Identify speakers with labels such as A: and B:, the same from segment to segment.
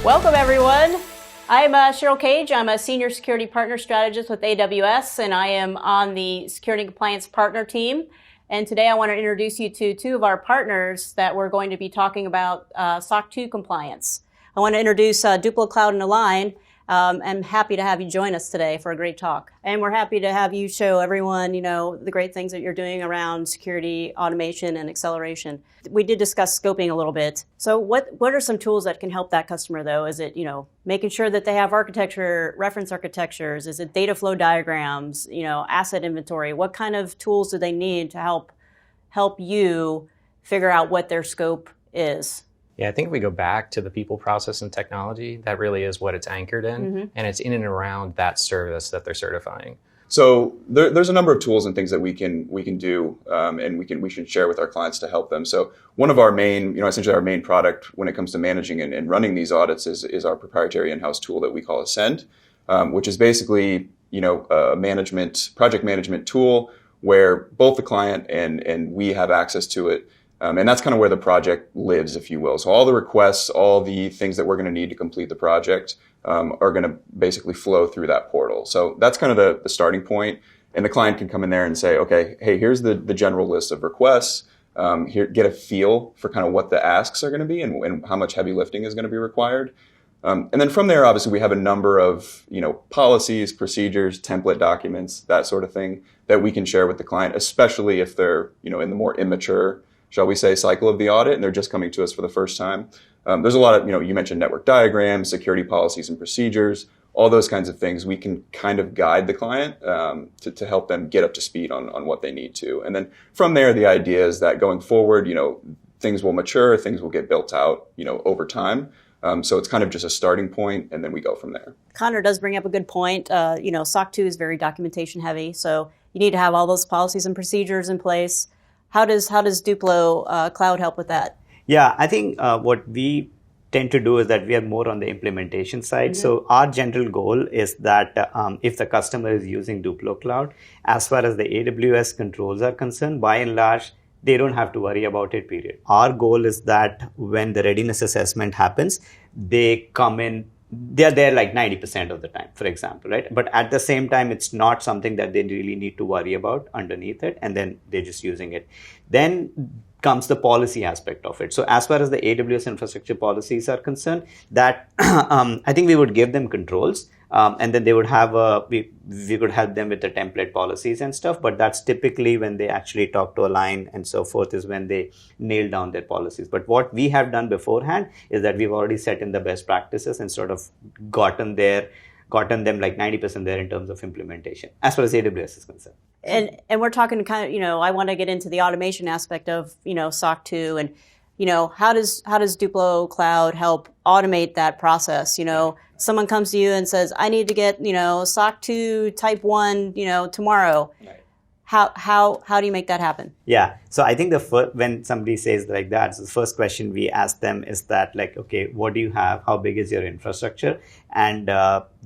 A: Welcome, everyone. I'm Cheryl Cage. I'm a Senior Security Partner Strategist with AWS, and I am on the Security and Compliance Partner team. And today I want to introduce you to two of our partners that we're going to be talking about SOC 2 compliance. I want to introduce DuploCloud and A-LIGN. I'm happy to have you join us today for a great talk. And we're happy to have you show everyone, the great things that you're doing around security, automation, and acceleration. We did discuss scoping a little bit. So what are some tools that can help that customer, though? Is it, making sure that they have architecture, reference architectures? Is it data flow diagrams, asset inventory? What kind of tools do they need to help you figure out what their scope is?
B: Yeah, I think if we go back to the people, process, and technology, that really is what it's anchored in, and it's in and around that service that they're certifying.
C: So there's a number of tools and things that we can do, and we should share with our clients to help them. So one of our main, essentially our main product when it comes to managing and running these audits is our proprietary in-house tool that we call Ascend, which is basically a project management tool where both the client and we have access to it. And that's kind of where the project lives, if you will. So all the requests, all the things that we're going to need to complete the project are going to basically flow through that portal. So that's kind of the starting point. And the client can come in there and say, okay, hey, here's the general list of requests. Here, get a feel for kind of what the asks are going to be and how much heavy lifting is going to be required. And then from there, obviously, we have a number of policies, procedures, template documents, that sort of thing that we can share with the client, especially if they're in the more immature, shall we say, cycle of the audit, and they're just coming to us for the first time. There's a lot of, you mentioned network diagrams, security policies and procedures, all those kinds of things. We can kind of guide the client to help them get up to speed on what they need to. And then from there, the idea is that going forward, things will mature, things will get built out, over time. So it's kind of just a starting point, and then we go from there.
A: Connor does bring up a good point. SOC 2 is very documentation heavy, so you need to have all those policies and procedures in place. How does Duplo Cloud help with that?
D: Yeah, I think what we tend to do is that we are more on the implementation side. So our general goal is that if the customer is using Duplo Cloud, as far as the AWS controls are concerned, by and large, they don't have to worry about it, period. Our goal is that when the readiness assessment happens, they come in, they're there like 90% of the time, for example, right? But at the same time, it's not something that they really need to worry about underneath it, and then they're just using it. Then comes the policy aspect of it. So as far as the AWS infrastructure policies are concerned, that I think we would give them controls, and then they would have we could help them with the template policies and stuff, but that's typically when they actually talk to A-LIGN and so forth is when they nail down their policies. But what we have done beforehand is that we've already set in the best practices and sort of gotten them like 90% there in terms of implementation, as far as AWS is concerned.
A: And we're talking kind of, I want to get into the automation aspect of, SOC 2 and, how does Duplo Cloud help automate that process? Someone comes to you and says, I need to get, SOC 2 type 1, tomorrow. Right. How do you make that happen?
D: Yeah. So I think when somebody says like that, so the first question we ask them is that like, okay, what do you have? How big is your infrastructure? And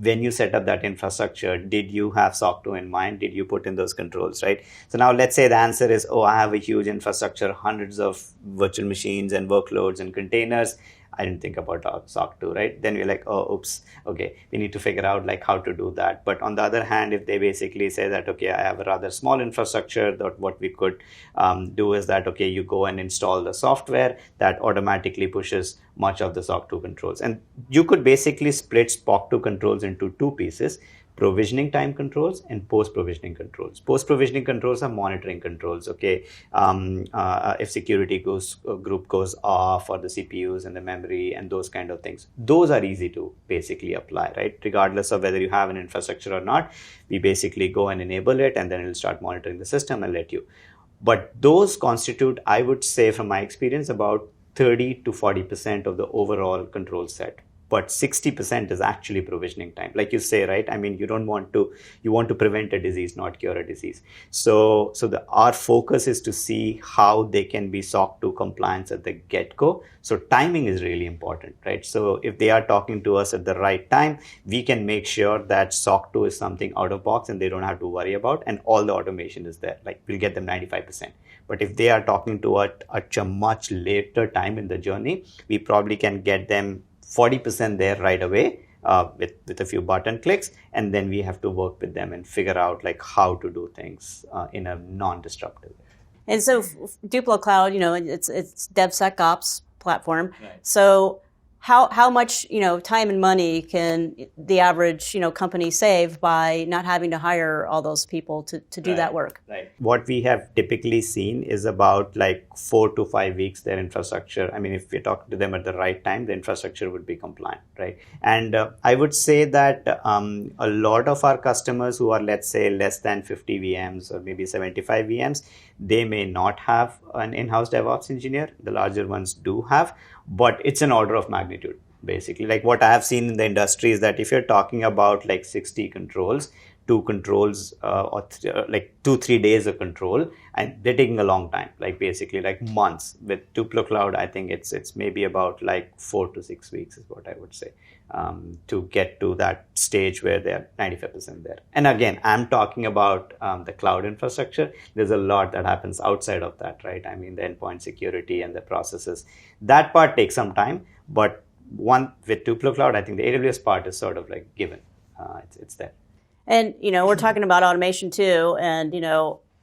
D: when you set up that infrastructure, did you have SOC 2 in mind? Did you put in those controls, right? So now let's say the answer is, I have a huge infrastructure, hundreds of virtual machines and workloads and containers. I didn't think about SOC 2, right? Then we're like, oops, okay, we need to figure out like how to do that. But on the other hand, if they basically say that, okay, I have a rather small infrastructure, that what we could do is that, okay, you go and install the software that automatically pushes much of the SOC 2 controls. And you could basically split SOC 2 controls into two pieces: provisioning time controls and post-provisioning controls. Post-provisioning controls are monitoring controls, okay? If security group goes off, or the CPUs and the memory and those kind of things. Those are easy to basically apply, right? Regardless of whether you have an infrastructure or not, we basically go and enable it, and then it'll start monitoring the system and let you. But those constitute, I would say from my experience, about 30 to 40% of the overall control set. But 60% is actually provisioning time. Like you say, right? I mean, you want to prevent a disease, not cure a disease. So our focus is to see how they can be SOC 2 compliance at the get-go. So timing is really important, right? So if they are talking to us at the right time, we can make sure that SOC 2 is something out of box and they don't have to worry about, and all the automation is there. Like we'll get them 95%. But if they are talking to us at a much later time in the journey, we probably can get them 40% there right away with a few button clicks, and then we have to work with them and figure out like how to do things in a non-disruptive way.
A: And so DuploCloud, it's DevSecOps platform.
D: Right.
A: So how much, time and money can the average, company save by not having to hire all those people to do that work?
D: Right. What we have typically seen is about like 4 to 5 weeks their infrastructure. I mean, if we talk to them at the right time, the infrastructure would be compliant, right? And I would say that a lot of our customers who are, let's say, less than 50 VMs or maybe 75 VMs, they may not have an in-house DevOps engineer. The larger ones do have, but it's an order of magnitude, basically. Like what I have seen in the industry is that if you're talking about like 60 controls, 2 controls like 2-3 days of control, and they're taking a long time, like basically like months. With DuploCloud, I think it's maybe about like 4 to 6 weeks is what I would say, to get to that stage where they're 95% there. And again, I'm talking about the cloud infrastructure. There's a lot that happens outside of that, right? I mean, the endpoint security and the processes. That part takes some time, but with DuploCloud, I think the AWS part is sort of like given. It's there.
A: And, we're talking about automation too. And,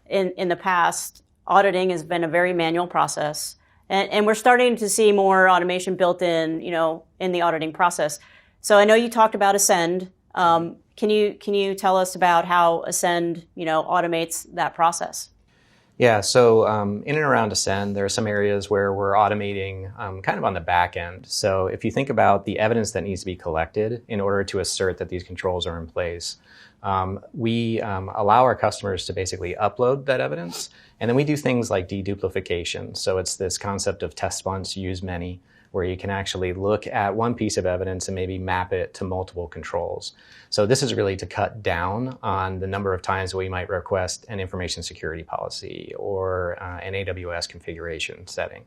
A: in the past, auditing has been a very manual process. And we're starting to see more automation built in, in the auditing process. So I know you talked about Ascend. Can you tell us about how Ascend, automates that process?
B: Yeah, so in and around Ascend, there are some areas where we're automating kind of on the back end. So if you think about the evidence that needs to be collected in order to assert that these controls are in place, we allow our customers to basically upload that evidence. And then we do things like deduplication. So it's this concept of test once, use many, where you can actually look at one piece of evidence and maybe map it to multiple controls. So this is really to cut down on the number of times we might request an information security policy or an AWS configuration setting.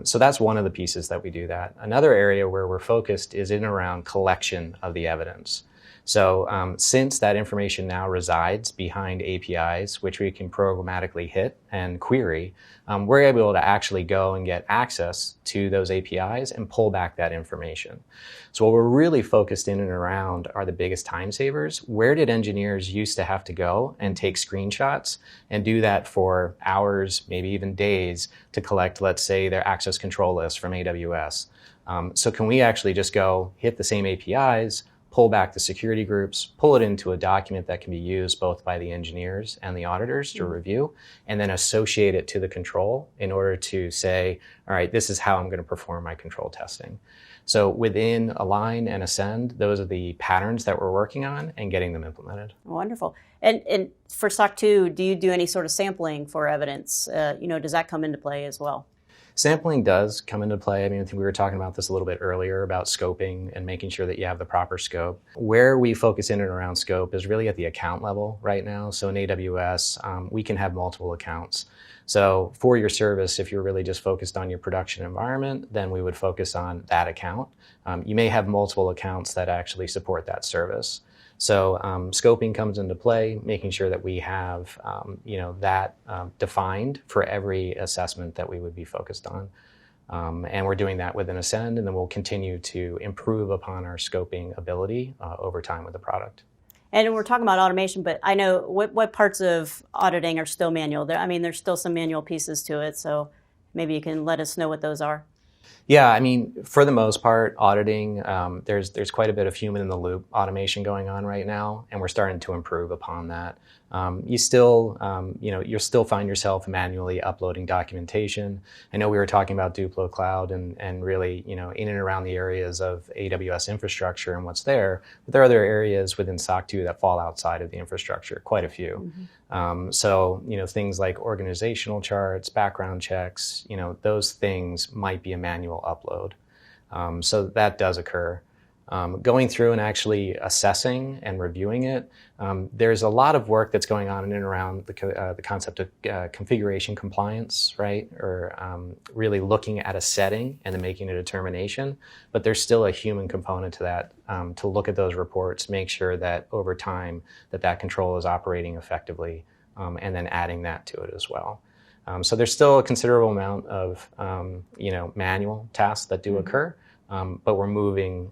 B: So that's one of the pieces that we do that. Another area where we're focused is in and around collection of the evidence. So since that information now resides behind APIs, which we can programmatically hit and query, we're able to actually go and get access to those APIs and pull back that information. So what we're really focused in and around are the biggest time savers. Where did engineers used to have to go and take screenshots and do that for hours, maybe even days, to collect, let's say, their access control list from AWS? So can we actually just go hit the same APIs, pull back the security groups, pull it into a document that can be used both by the engineers and the auditors to review, and then associate it to the control in order to say, all right, this is how I'm going to perform my control testing. So within A-LIGN and Ascend, those are the patterns that we're working on and getting them implemented.
A: Wonderful. And for SOC 2, do you do any sort of sampling for evidence? Does that come into play as well?
B: Sampling does come into play. I mean, I think we were talking about this a little bit earlier about scoping and making sure that you have the proper scope. Where we focus in and around scope is really at the account level right now. So in AWS, we can have multiple accounts. So for your service, if you're really just focused on your production environment, then we would focus on that account. You may have multiple accounts that actually support that service. So scoping comes into play, making sure that we have that defined for every assessment that we would be focused on. And we're doing that within Ascend, and then we'll continue to improve upon our scoping ability over time with the product.
A: And we're talking about automation, but I know what parts of auditing are still manual. There's still some manual pieces to it, so maybe you can let us know what those are.
B: Yeah, I mean, for the most part, auditing, there's quite a bit of human-in-the-loop automation going on right now, and we're starting to improve upon that. You still, you'll still find yourself manually uploading documentation. I know we were talking about DuploCloud and really, in and around the areas of AWS infrastructure and what's there, but there are other areas within SOC 2 that fall outside of the infrastructure, quite a few. Mm-hmm. So, things like organizational charts, background checks, those things might be a manual upload. So that does occur. Going through and actually assessing and reviewing it, there's a lot of work that's going on in and around the concept of configuration compliance, right? Or really looking at a setting and then making a determination. But there's still a human component to that, to look at those reports, make sure that over time that control is operating effectively, and then adding that to it as well. So there's still a considerable amount of manual tasks that do occur. but we're moving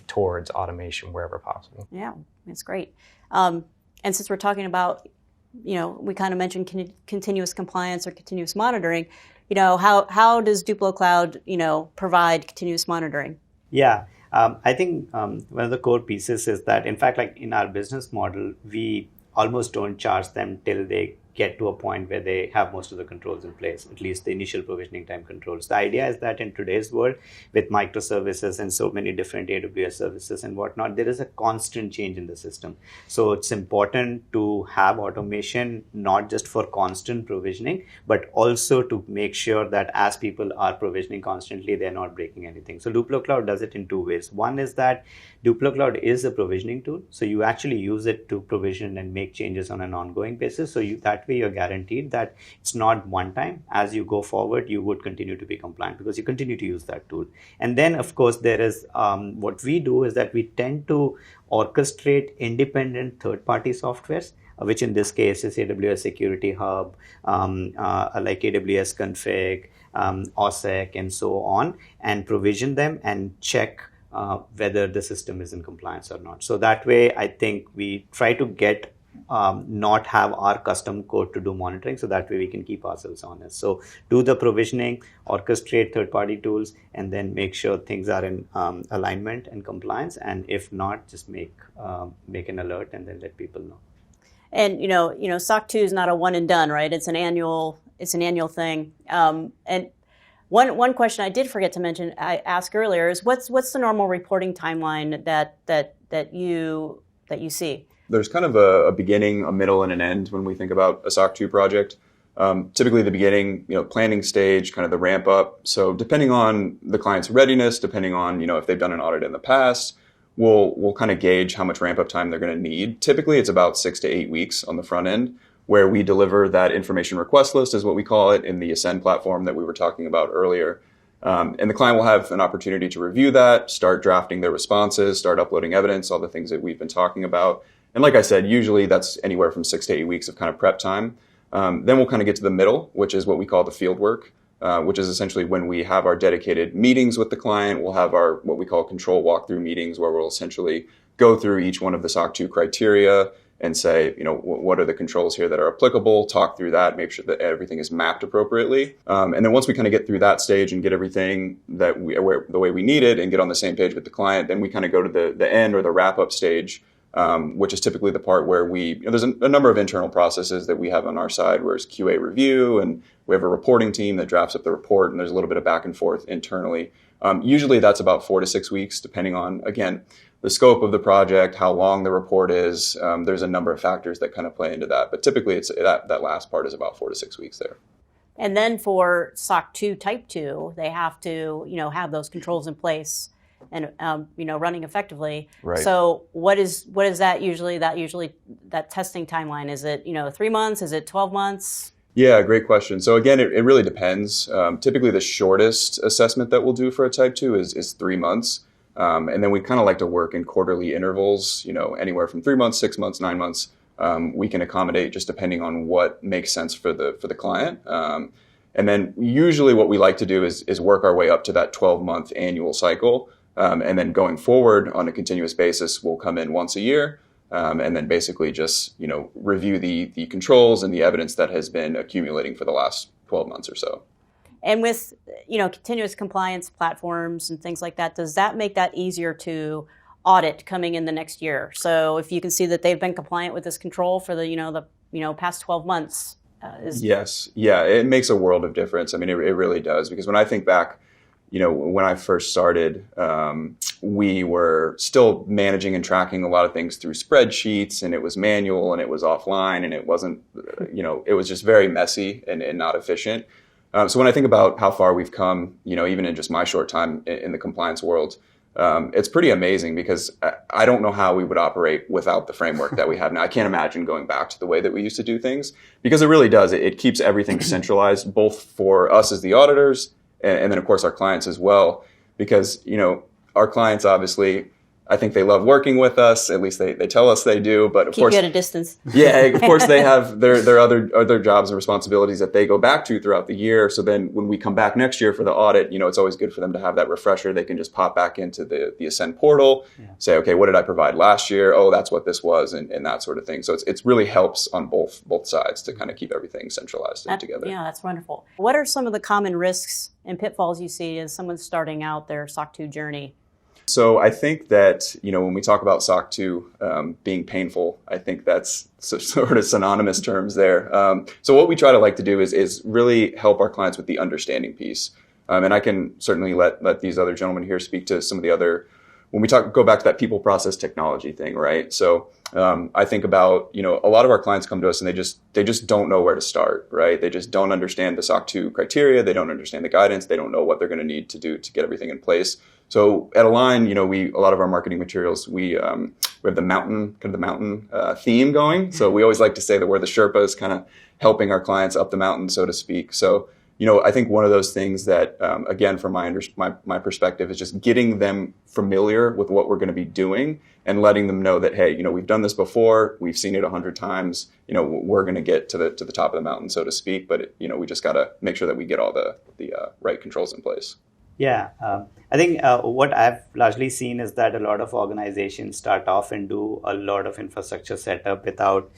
B: towards automation wherever possible.
A: Yeah, that's great. And since we're talking about, we kind of mentioned continuous compliance or continuous monitoring, how does DuploCloud, provide continuous monitoring?
D: Yeah, I think one of the core pieces is that, in fact, like in our business model, we almost don't charge them till they get to a point where they have most of the controls in place, at least the initial provisioning time controls. The idea is that in today's world, with microservices and so many different AWS services and whatnot, there is a constant change in the system. So it's important to have automation, not just for constant provisioning, but also to make sure that as people are provisioning constantly, they're not breaking anything. So DuploCloud does it in two ways. One is that DuploCloud is a provisioning tool. So you actually use it to provision and make changes on an ongoing basis. So that way you're guaranteed that it's not one time. As you go forward, you would continue to be compliant because you continue to use that tool. And then, of course, there is what we do is that we tend to orchestrate independent third-party softwares, which in this case is AWS Security Hub, like AWS Config, OSSEC, and so on, and provision them and check whether the system is in compliance or not. So that way, I think we try to get not have our custom code to do monitoring, so that way we can keep ourselves honest. So do the provisioning, orchestrate third-party tools, and then make sure things are in alignment and compliance. And if not, just make an alert and then let people know.
A: And SOC 2 is not a one and done, right? It's an annual thing. And one question I did forget to mention, I asked earlier, is what's the normal reporting timeline that you see?
C: There's kind of a beginning, a middle, and an end when we think about a SOC 2 project. Typically the beginning, planning stage, kind of the ramp up. So depending on the client's readiness, depending on, if they've done an audit in the past, we'll kind of gauge how much ramp up time they're going to need. Typically it's about 6 to 8 weeks on the front end, where we deliver that information request list, is what we call it, in the Ascend platform that we were talking about earlier. And the client will have an opportunity to review that, start drafting their responses, start uploading evidence, all the things that we've been talking about. And like I said, usually that's anywhere from 6 to 8 weeks of kind of prep time. Then we'll kind of get to the middle, which is what we call the field work, which is essentially when we have our dedicated meetings with the client. We'll have our what we call control walkthrough meetings, where we'll essentially go through each one of the SOC 2 criteria and say, what are the controls here that are applicable, talk through that, make sure that everything is mapped appropriately. And then once we kind of get through that stage and get everything the way we need it and get on the same page with the client, then we kind of go to the end or the wrap-up stage, which is typically the part where there's a number of internal processes that we have on our side, where it's QA review, and we have a reporting team that drafts up the report, and there's a little bit of back and forth internally. Usually that's about 4 to 6 weeks, depending on, again, the scope of the project, how long the report is. There's a number of factors that kind of play into that. But typically it's that last part is about 4 to 6 weeks there.
A: And then for SOC 2 Type 2, they have to, have those controls in place and, running effectively.
C: Right.
A: So what is that usually, that testing timeline? Is it, 3 months? Is it 12 months?
C: Yeah, great question. So again, it really depends. Typically the shortest assessment that we'll do for a Type 2 is 3 months. And then we kind of like to work in quarterly intervals, anywhere from 3 months, 6 months, 9 months. We can accommodate just depending on what makes sense for the client. And then usually what we like to do is work our way up to that 12-month annual cycle. And then going forward on a continuous basis, we'll come in once a year, and then basically just, review the controls and the evidence that has been accumulating for the last 12 months or so.
A: And with, continuous compliance platforms and things like that, does that make that easier to audit coming in the next year? So if you can see that they've been compliant with this control for the past 12 months.
C: Yes. Yeah, it makes a world of difference. I mean, it really does. Because when I think back, when I first started, we were still managing and tracking a lot of things through spreadsheets, and it was manual and it was offline, and it wasn't, it was just very messy and not efficient. So when I think about how far we've come, even in just my short time in the compliance world, it's pretty amazing, because I don't know how we would operate without the framework that we have now. I can't imagine going back to the way that we used to do things, because it really does. It keeps everything centralized, both for us as the auditors and then, of course, our clients as well, because, our clients, obviously, I think they love working with us. At least they tell us they do. But of
A: Keep
C: course,
A: you at a distance.
C: yeah, of course they have their other jobs and responsibilities that they go back to throughout the year. So then when we come back next year for the audit, it's always good for them to have that refresher. They can just pop back into the Ascend portal, say, okay, what did I provide last year? Oh, that's what this was, and that sort of thing. So it's really helps on both sides to kind of keep everything centralized and together.
A: Yeah, that's wonderful. What are some of the common risks and pitfalls you see as someone starting out their SOC 2 journey?
C: So I think that, when we talk about SOC 2 being painful, I think that's sort of synonymous terms there. So what we try to like to do is really help our clients with the understanding piece. And I can certainly let these other gentlemen here speak to some of the other, when we go back to that people process technology thing, right? So I think about, a lot of our clients come to us and they just don't know where to start, right? They just don't understand the SOC 2 criteria. They don't understand the guidance. They don't know what they're going to need to do to get everything in place. So at A-LIGN, a lot of our marketing materials, we have the mountain theme going. So we always like to say that we're the Sherpas, kind of helping our clients up the mountain, so to speak. So, I think one of those things that, again, from my perspective, is just getting them familiar with what we're going to be doing and letting them know that, hey, we've done this before, we've seen it 100 times, we're going to get to the top of the mountain, so to speak. But we just got to make sure that we get all the right controls in place.
D: Yeah, I think what I've largely seen is that a lot of organizations start off and do a lot of infrastructure setup without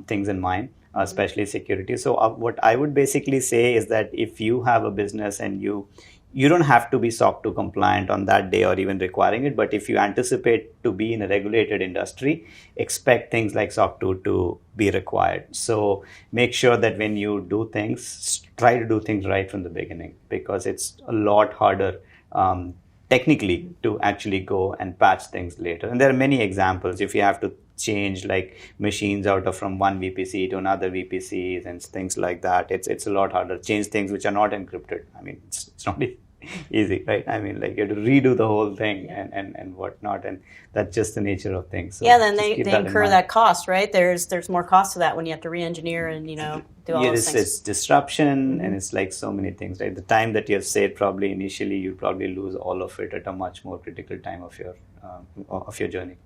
D: things in mind, especially security. So what I would basically say is that if you have a business and you don't have to be SOC 2 compliant on that day or even requiring it, but if you anticipate to be in a regulated industry, expect things like SOC 2 to be required. So make sure that when you do things, try to do things right from the beginning, because it's a lot harder technically to actually go and patch things later. And there are many examples. If you have to change like machines from one VPC to another VPCs and things like that, it's a lot harder. Change things which are not encrypted. I mean, it's not easy, right? I mean, like you have to redo the whole thing and whatnot, and that's just the nature of things. So
A: then they incur that cost, right? There's more cost to that when you have to re-engineer and do all those things.
D: It's disruption, and it's like so many things, right? The time that you have saved probably initially, you probably lose all of it at a much more critical time of your journey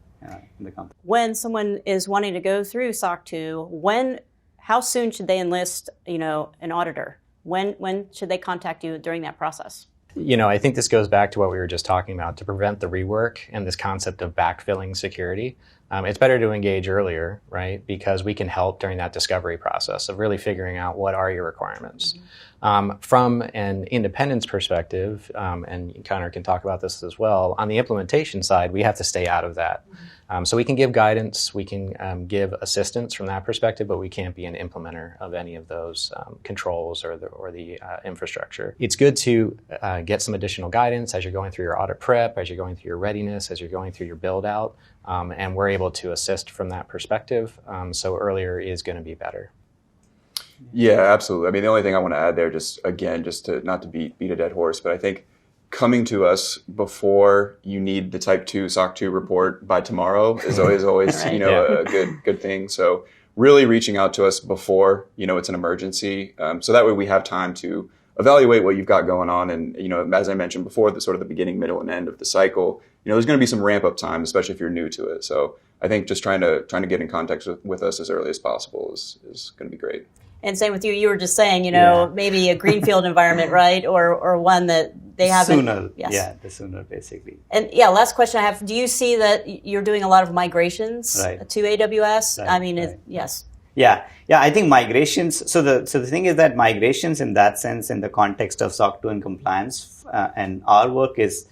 D: in the company.
A: When someone is wanting to go through SOC 2, how soon should they enlist, an auditor? When should they contact you during that process?
B: I think this goes back to what we were just talking about, to prevent the rework and this concept of backfilling security. It's better to engage earlier, right? Because we can help during that discovery process of really figuring out what are your requirements. From an independence perspective, and Connor can talk about this as well, on the implementation side, we have to stay out of that. So we can give guidance, we can give assistance from that perspective, but we can't be an implementer of any of those controls or the infrastructure. It's good to get some additional guidance as you're going through your audit prep, as you're going through your readiness, as you're going through your build out, and we're able to assist from that perspective. So earlier is going to be better.
C: Yeah, absolutely. I mean, the only thing I want to add there, just to not to beat a dead horse, but I think coming to us before you need the Type 2 SOC 2 report by tomorrow is always right. A good thing. So really reaching out to us before it's an emergency, so that way we have time to evaluate what you've got going on. And as I mentioned before, the sort of the beginning, middle, and end of the cycle, there's going to be some ramp up time, especially if you're new to it. So I think just trying to get in contact with us as early as possible is going to be great.
A: And same with you. You were just saying, maybe a greenfield environment, right? Or one that they haven't.
D: Sooner. Yes. Yeah, the sooner, basically.
A: And last question I have. Do you see that you're doing a lot of migrations to AWS?
D: Right,
A: I mean, yes.
D: Yeah, I think migrations. So the thing is that migrations, in that sense, in the context of SOC 2 and compliance, and our work is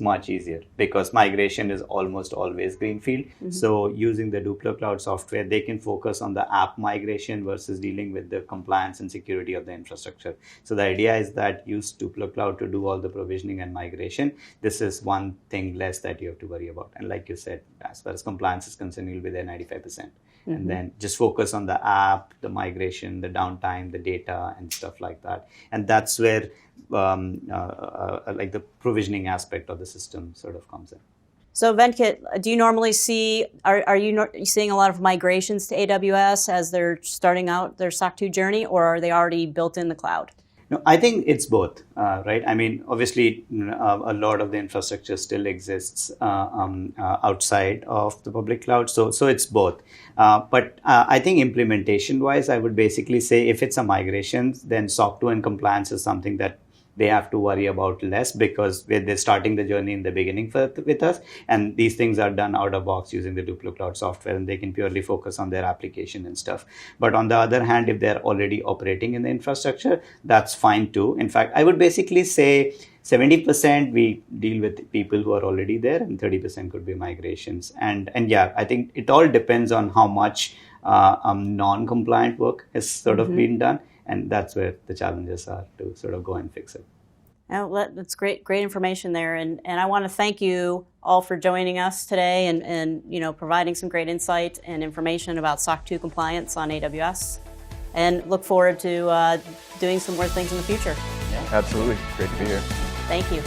D: much easier, because migration is almost always greenfield. Mm-hmm. So using the DuploCloud software, they can focus on the app migration versus dealing with the compliance and security of the infrastructure. So the idea is that use DuploCloud to do all the provisioning and migration. This is one thing less that you have to worry about. And like you said, as far as compliance is concerned, you'll be there 95%. Mm-hmm. And then just focus on the app, the migration, the downtime, the data, and stuff like that. And that's where like the provisioning aspect of the system sort of comes in.
A: So Venkat, do you normally see, are you seeing a lot of migrations to AWS as they're starting out their SOC 2 journey, or are they already built in the cloud?
D: No, I think it's both, right? I mean, obviously, a lot of the infrastructure still exists outside of the public cloud, so it's both. But I think implementation-wise, I would basically say if it's a migration, then SOC 2 and compliance is something that they have to worry about less because they're starting the journey in the beginning with us. And these things are done out of box using the DuploCloud software, and they can purely focus on their application and stuff. But on the other hand, if they're already operating in the infrastructure, that's fine too. In fact, I would basically say 70% we deal with people who are already there, and 30% could be migrations. And yeah, I think it all depends on how much non-compliant work has sort of been done. And that's where the challenges are to sort of go and fix it.
A: Well, that's great information there. And I want to thank you all for joining us today and providing some great insight and information about SOC 2 compliance on AWS. And look forward to doing some more things in the future.
C: Yeah, absolutely. Great to be here.
A: Thank you.